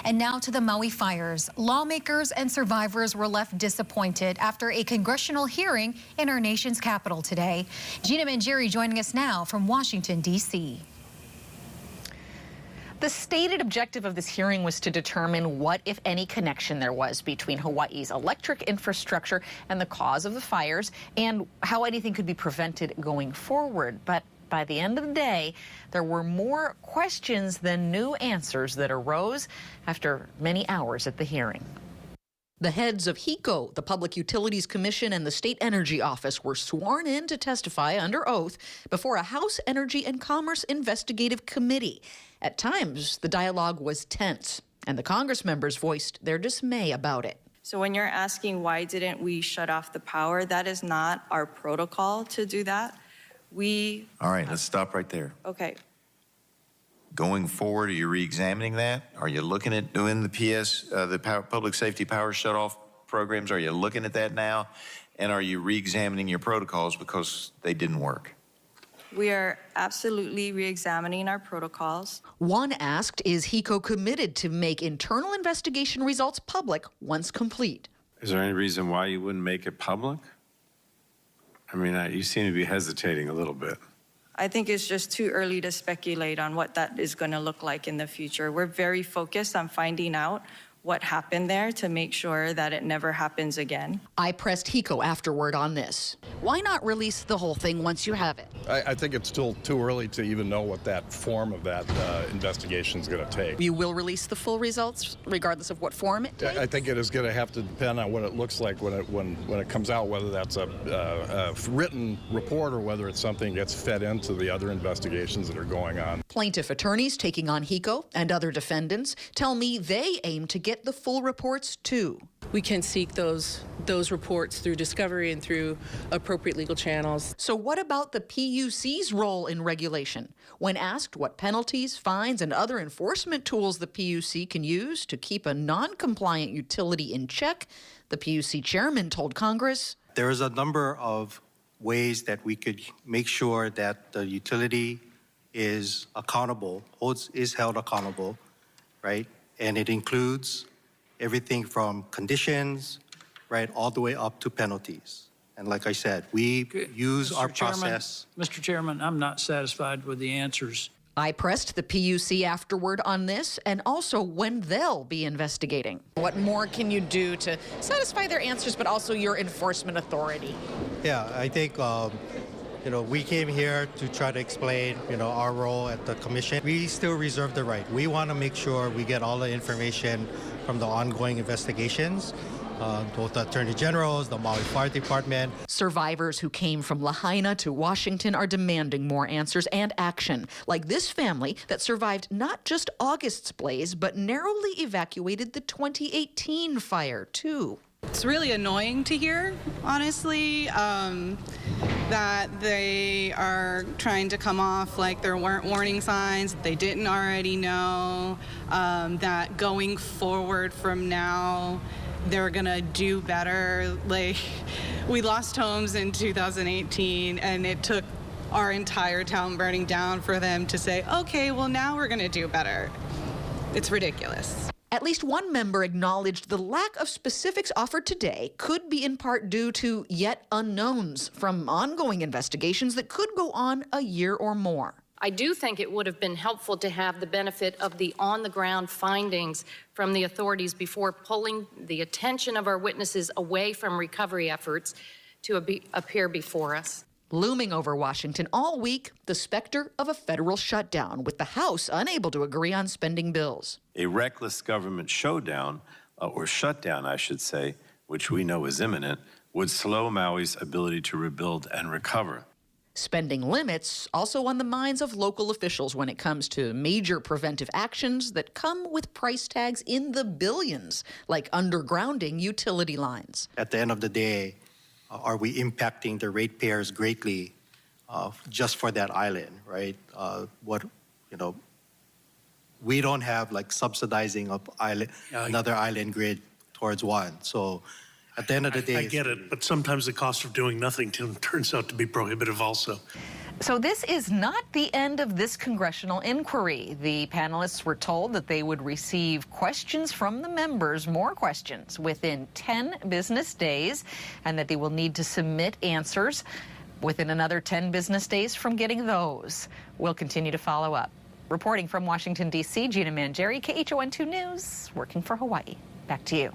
And now to the Maui fires. Lawmakers and survivors were left disappointed after a congressional hearing in our nation's capital today. Gina Mangieri joining us now from Washington, D.C. The stated objective of this hearing was to determine what, if any, connection there was between Hawaii's electric infrastructure and the cause of the fires, and how anything could be prevented going forward. But by the end of the day, there were more questions than new answers that arose after many hours at the hearing. The heads of HECO, the Public Utilities Commission, and the State Energy Office were sworn in to testify under oath before a House Energy and Commerce Investigative Committee. At times, the dialogue was tense, and the Congress members voiced their dismay about it. So when you're asking why didn't we shut off the power, that is not our protocol to do that. All right, let's stop right there. Okay. Going forward, are you re-examining that? Are you looking at doing the public safety power shutoff programs? Are you looking at that now? And are you re-examining your protocols because they didn't work? We are absolutely re-examining our protocols. One asked, is HECO committed to make internal investigation results public once complete? Is there any reason why you wouldn't make it public? I mean, you seem to be hesitating a little bit. I think it's just too early to speculate on what that is going to look like in the future. We're very focused on finding out what happened there to make sure that it never happens again. I pressed HECO afterward on this. Why not release the whole thing once you have it? I think it's still too early to even know what that form of that investigation is going to take. You will release the full results regardless of what form it takes? I think it is going to have to depend on what it looks like when it comes out, whether that's a written report or whether it's something that gets fed into the other investigations that are going on. Plaintiff attorneys taking on HECO and other defendants tell me they aim to get the full reports too. We can seek those reports through discovery and through appropriate legal channels. So what about the PUC's role in regulation? When asked what penalties, fines, and other enforcement tools the PUC can use to keep a non-compliant utility in check, the PUC chairman told Congress, there is a number of ways that we could make sure that the utility is accountable, is held accountable, right? And it includes everything from conditions, right, all the way up to penalties. And like I said, we use our process. Mr. Chairman, I'm not satisfied with the answers. I pressed the PUC afterward on this and also when they'll be investigating. What more can you do to satisfy their answers, but also your enforcement authority? Yeah, I think we came here to try to explain, our role at the commission. We still reserve the right. We want to make sure we get all the information from the ongoing investigations, both the Attorney Generals, the Maui Fire Department. Survivors who came from Lahaina to Washington are demanding more answers and action, like this family that survived not just August's blaze, but narrowly evacuated the 2018 fire, too. It's really annoying to hear, honestly, that they are trying to come off like there weren't warning signs that they didn't already know, that going forward from now, they're gonna do better. Like, we lost homes in 2018, and it took our entire town burning down for them to say, okay, well, now we're gonna do better. It's ridiculous. At least one member acknowledged the lack of specifics offered today could be in part due to yet unknowns from ongoing investigations that could go on a year or more. I do think it would have been helpful to have the benefit of the on-the-ground findings from the authorities before pulling the attention of our witnesses away from recovery efforts to appear before us. Looming over Washington all week, the specter of a federal shutdown, with the House unable to agree on spending bills. A reckless government showdown, or shutdown, I should say, which we know is imminent, would slow Maui's ability to rebuild and recover. Spending limits also on the minds of local officials when it comes to major preventive actions that come with price tags in the billions, like undergrounding utility lines. At the end of the day, are we impacting the ratepayers greatly just for that island, right? We don't have like subsidizing of another island grid towards one. So at the end of the day, I get it, but sometimes the cost of doing nothing turns out to be prohibitive also. So this is not the end of this congressional inquiry. The panelists were told that they would receive questions from the members, more questions, within 10 business days, and that they will need to submit answers within another 10 business days from getting those. We'll continue to follow up. Reporting from Washington, D.C., Gina Mangieri, KHON2 News, working for Hawaii. Back to you.